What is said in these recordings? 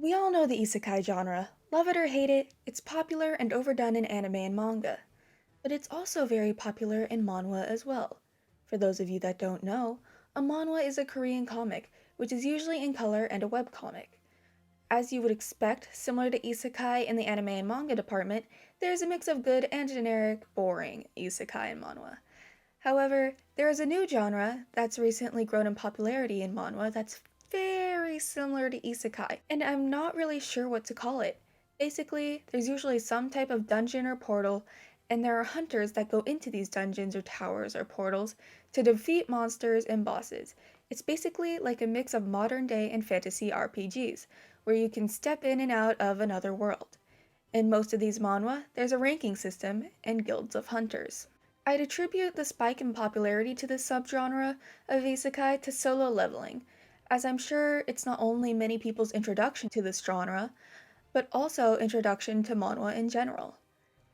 We all know the isekai genre. Love it or hate it, it's popular and overdone in anime and manga. But it's also very popular in manhwa as well. For those of you that don't know, a manhwa is a Korean comic, which is usually in color and a webcomic. As you would expect, similar to isekai in the anime and manga department, there's a mix of good and generic, boring isekai in manhwa. However, there is a new genre that's recently grown in popularity in manhwa that's very similar to isekai, and I'm not really sure what to call it. Basically, there's usually some type of dungeon or portal, and there are hunters that go into these dungeons or towers or portals to defeat monsters and bosses. It's basically like a mix of modern day and fantasy RPGs, where you can step in and out of another world. In most of these manhwa, there's a ranking system and guilds of hunters. I'd attribute the spike in popularity to this subgenre of isekai to solo leveling, as I'm sure it's not only many people's introduction to this genre, but also introduction to manhwa in general.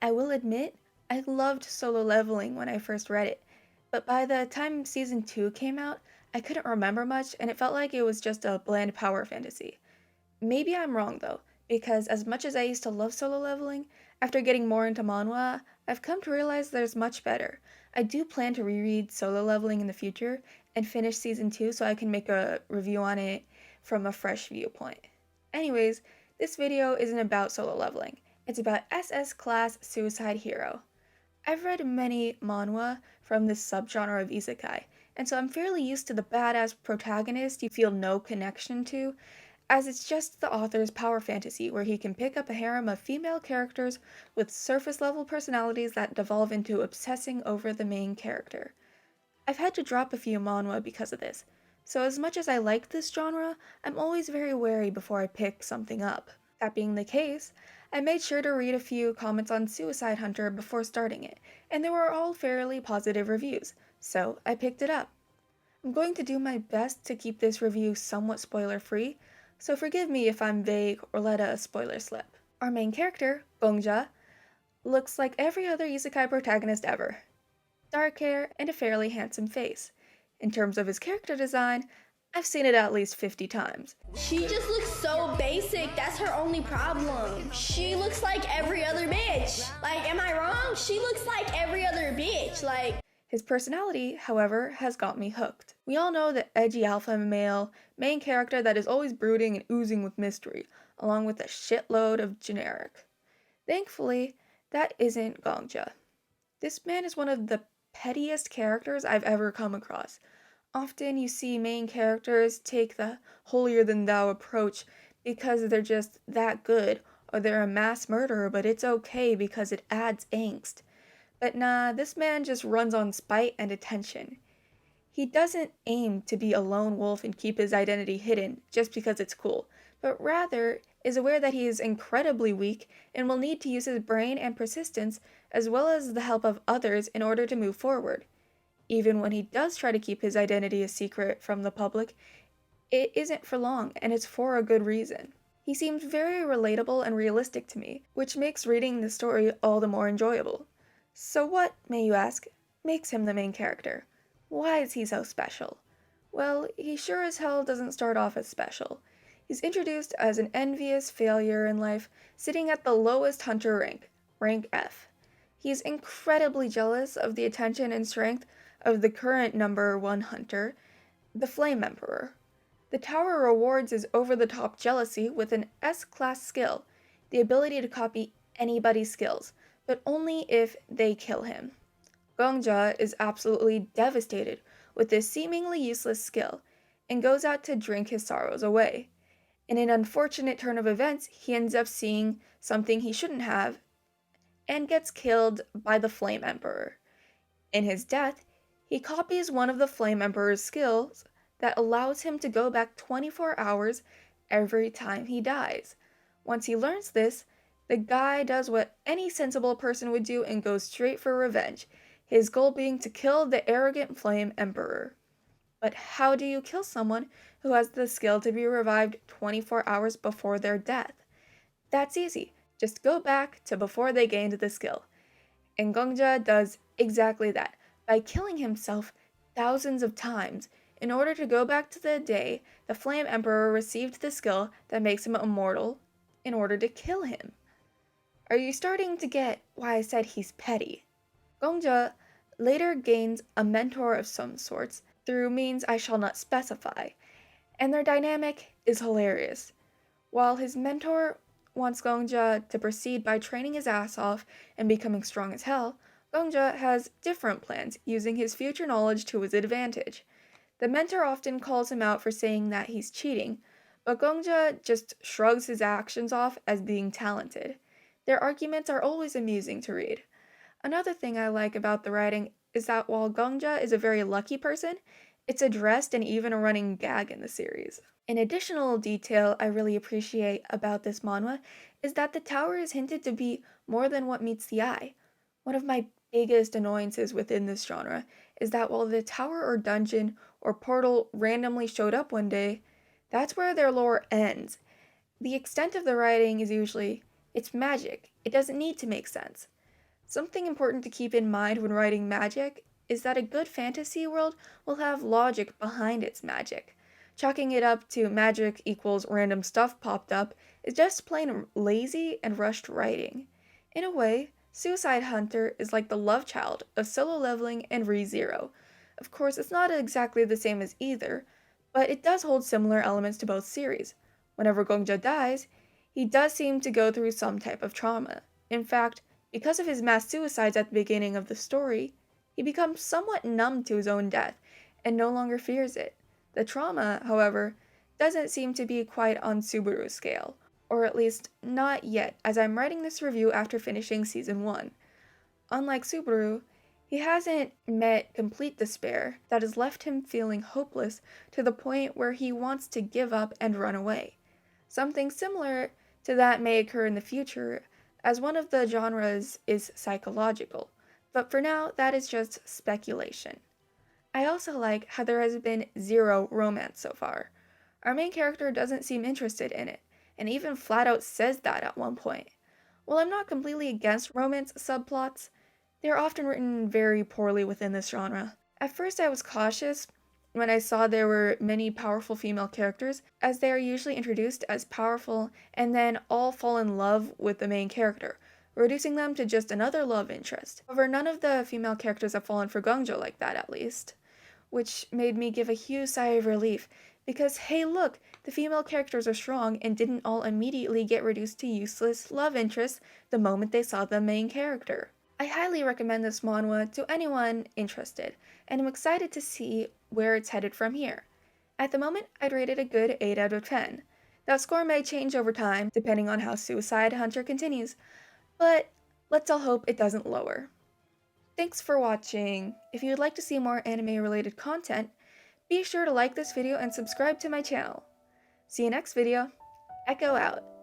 I will admit, I loved solo leveling when I first read it, but by the time season 2 came out, I couldn't remember much and it felt like it was just a bland power fantasy. Maybe I'm wrong though, because as much as I used to love solo leveling, after getting more into manhwa, I've come to realize there's much better. I do plan to reread Solo Leveling in the future and finish season 2 so I can make a review on it from a fresh viewpoint. Anyways, this video isn't about solo leveling. It's about SS-Class Suicide Hero. I've read many manhwa from this subgenre of isekai, and so I'm fairly used to the badass protagonist you feel no connection to, as it's just the author's power fantasy where he can pick up a harem of female characters with surface level personalities that devolve into obsessing over the main character. I've had to drop a few manhwa because of this, so as much as I like this genre, I'm always very wary before I pick something up. That being the case, I made sure to read a few comments on Suicide Hunter before starting it, and they were all fairly positive reviews, so I picked it up. I'm going to do my best to keep this review somewhat spoiler free, so forgive me if I'm vague or let a spoiler slip. Our main character, Gongja, looks like every other isekai protagonist ever. Dark hair and a fairly handsome face. In terms of his character design, I've seen it at least 50 times. She just looks so basic, that's her only problem. She looks like every other bitch. Like, am I wrong? She looks like every other bitch, like... His personality, however, has got me hooked. We all know the edgy alpha male, main character that is always brooding and oozing with mystery, along with a shitload of generic. Thankfully, that isn't Gongja. This man is one of the pettiest characters I've ever come across. Often you see main characters take the holier-than-thou approach because they're just that good, or they're a mass murderer, but it's okay because it adds angst. But nah, this man just runs on spite and attention. He doesn't aim to be a lone wolf and keep his identity hidden just because it's cool, but rather is aware that he is incredibly weak and will need to use his brain and persistence as well as the help of others in order to move forward. Even when he does try to keep his identity a secret from the public, it isn't for long and it's for a good reason. He seems very relatable and realistic to me, which makes reading the story all the more enjoyable. So what, may you ask, makes him the main character? Why is he so special? Well, he sure as hell doesn't start off as special. He's introduced as an envious failure in life, sitting at the lowest hunter rank, rank F. He's incredibly jealous of the attention and strength of the current number 1 hunter, the Flame Emperor. The tower rewards his over-the-top jealousy with an S-Class skill, the ability to copy anybody's skills, but only if they kill him. Gongja is absolutely devastated with this seemingly useless skill, and goes out to drink his sorrows away. In an unfortunate turn of events, he ends up seeing something he shouldn't have, and gets killed by the Flame Emperor. In his death, he copies one of the Flame Emperor's skills that allows him to go back 24 hours every time he dies. Once he learns this, the guy does what any sensible person would do and goes straight for revenge, his goal being to kill the arrogant Flame Emperor. But how do you kill someone who has the skill to be revived 24 hours before their death? That's easy, just go back to before they gained the skill. And Gongja does exactly that, by killing himself thousands of times In order to go back to the day the Flame Emperor received the skill that makes him immortal in order to kill him. Are you starting to get why I said he's petty? Gongja later gains a mentor of some sorts through means I shall not specify, and their dynamic is hilarious. While his mentor wants Gongja to proceed by training his ass off and becoming strong as hell, Gongja has different plans, using his future knowledge to his advantage. The mentor often calls him out for saying that he's cheating, but Gongja just shrugs his actions off as being talented. Their arguments are always amusing to read. Another thing I like about the writing is that while Gongja is a very lucky person, it's addressed and even a running gag in the series. An additional detail I really appreciate about this manhwa is that the tower is hinted to be more than what meets the eye. One of my biggest annoyances within this genre is that while the tower or dungeon or portal randomly showed up one day, that's where their lore ends. The extent of the writing is usually, it's magic, it doesn't need to make sense. Something important to keep in mind when writing magic is that a good fantasy world will have logic behind its magic. Chalking it up to magic equals random stuff popped up is just plain lazy and rushed writing. In a way, Suicide Hunter is like the love child of solo leveling and ReZero. Of course, it's not exactly the same as either, but it does hold similar elements to both series. Whenever Gongja dies, he does seem to go through some type of trauma. In fact, because of his mass suicides at the beginning of the story, he becomes somewhat numb to his own death and no longer fears it. The trauma, however, doesn't seem to be quite on Subaru's scale, or at least not yet, as I'm writing this review after finishing Season 1. Unlike Subaru, he hasn't met complete despair that has left him feeling hopeless to the point where he wants to give up and run away. Something similar to that may occur in the future, as one of the genres is psychological, but for now that is just speculation. I also like how there has been zero romance so far. Our main character doesn't seem interested in it, and even flat out says that at one point. While I'm not completely against romance subplots, they are often written very poorly within this genre. At first I was cautious when I saw there were many powerful female characters, as they are usually introduced as powerful and then all fall in love with the main character, reducing them to just another love interest. However, none of the female characters have fallen for Gongja like that, at least, which made me give a huge sigh of relief, because hey look, the female characters are strong and didn't all immediately get reduced to useless love interests the moment they saw the main character. I highly recommend this manhwa to anyone interested, and I'm excited to see where it's headed from here. At the moment, I'd rate it a good 8 out of 10. That score may change over time, depending on how Suicide Hunter continues, but let's all hope it doesn't lower. Thanks for watching. If you would like to see more anime-related content, be sure to like this video and subscribe to my channel. See you next video. Echo out.